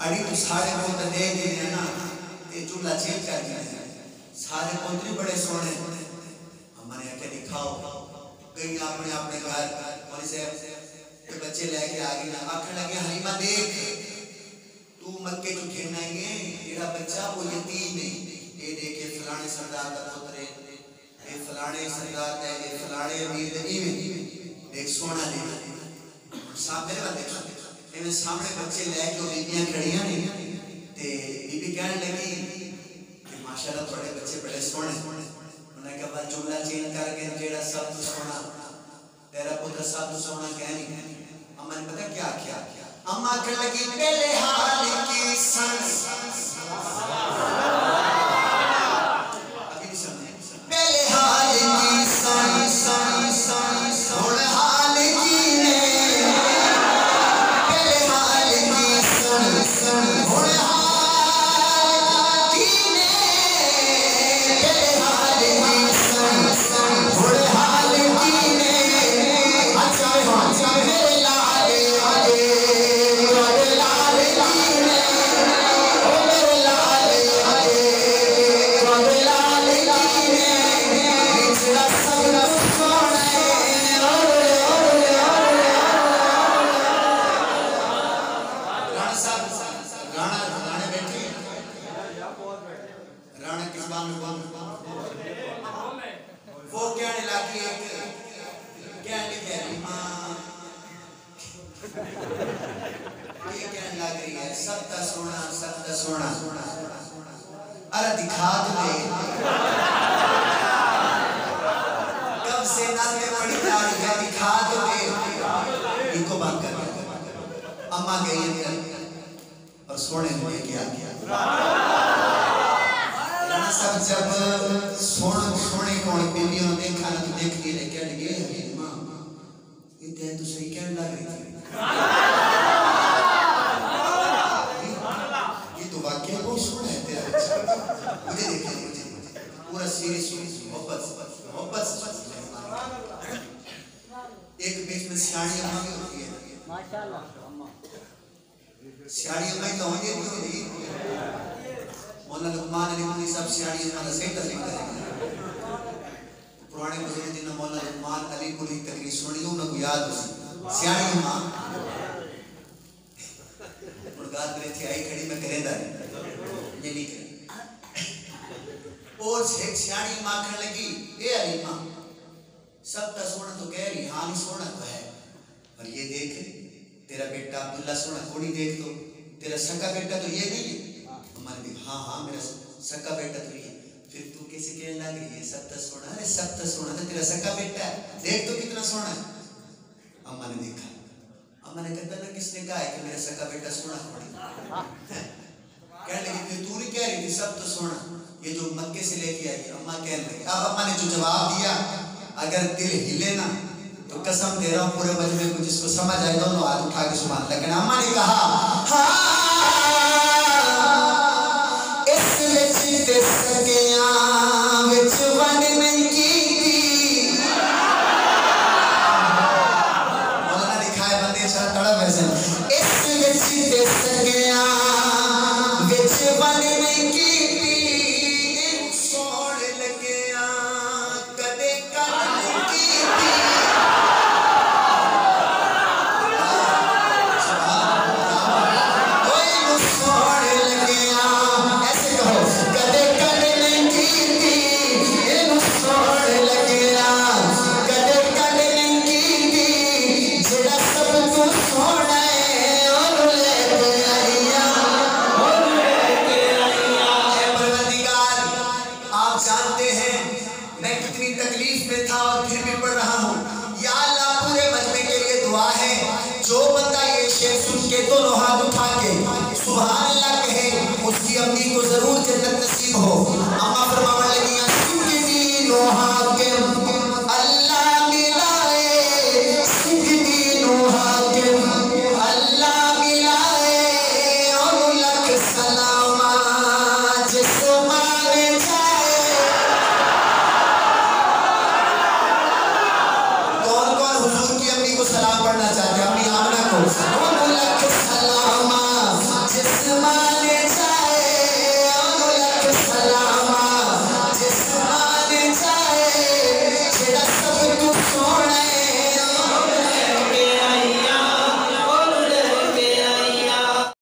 अड़ी तो सारे पोते दे दिए ना ते चूल्हा चेंज कर दिया सारे पोते बड़े सोने हमने आके दिखाओ गई अपने अपने घर मौलवी साहब के बच्चे लेके आ गए आखने लगे हलीमा देख तू मक्के जो खेलना है तेरा बच्चा वो यतीम है ये देखे फलाने सरदार का पुत्र है ये फलाने सरदार का ये फलाने अमीर नहीं है देख सोना दे सामने वाले इन्हें सामने बच्चे लेके बीबियां खड़ियां नहीं ते बीबी कहने लगी कि माशाल्लाह थोड़े बच्चे बड़े सोने उन्होंने कहा जुमला चेंज करके जेड़ा सब तो सोना तेरा पुत्र सब तो सोना कह नहीं अम्मा ने पता क्या किया अम्मा कहने लगी पहले हाल की सन अभी भी समझे पहले हाल की सन और हाल की ने पहले हाल की सन और हाल की ने पहले हाल की सन और हाल की ने अच्छा मेरे लाले आगे सोना अरे दिखा दे कब से नाते पड़ी जा रही है दिखा दो इनको बंद कर अम्मा गई और सोने ने क्या किया सब जब सोने कौन बीवियों ने देखा ना तो देख लिए क्या लगे मां ये तो सही कहने लग रही थी मुझे देखिए मुझे पूरा सीरियस मोहब्बत एक बीच में सियाड़ी अम्मा भी होती है माशाल्लाह अम्मा सियाड़ी अम्मा तो होंगे नहीं होती मौलाना लुकमान अली मुनी सब सियाड़ी अम्मा का सही तकलीफ करेंगे पुराने बुजुर्ग जिन्होंने मौलाना लुकमान अली मुनी तकलीफ सुनी उनको याद हो सियाड़ी अम्मा मुर्गात में थी आई खड़ी में करेंदा ये नहीं करे और एक सियाणी मां कहने लगी ए अलीमा सब का सोना तो कह रही हां नहीं सोना तो है पर ये देख तेरा बेटा अब्दुल्ला सोना थोड़ी देख तो तेरा सका बेटा तो ये नहीं है हमारे भी हां मेरा सका बेटा तो ये फिर तू कैसे कहने लग रही है सब का सोना अरे सब का सोना तो तेरा सका बेटा है देख तो कितना सोना है अम्मा ने देखा अम्मा ने कहता ना किसने कहा है कि मेरा सका बेटा सोना थोड़ी कहने लगी फिर तू नहीं कह रही थी सब तो सोना ये जो मक्के से लेके आई अम्मा कहने लगी अब अम्मा ने जो जवाब दिया अगर दिल हिले ना तो कसम दे रहा हूं पूरे मजमे को जिसको समझ आए दोनों हाथ उठा के सुभान अल्लाह कहना अम्मा ने कहा हां इस विच ते सगियां विच वन नहीं की मौलाना दिखाए बंदे चल तड़प वैसे इस विच ते सगियां विच वन नहीं की सुभान अल्लाह कहे उसकी अम्मी को जरूर जन्नत नसीब हो अम्मा फरमाने लगी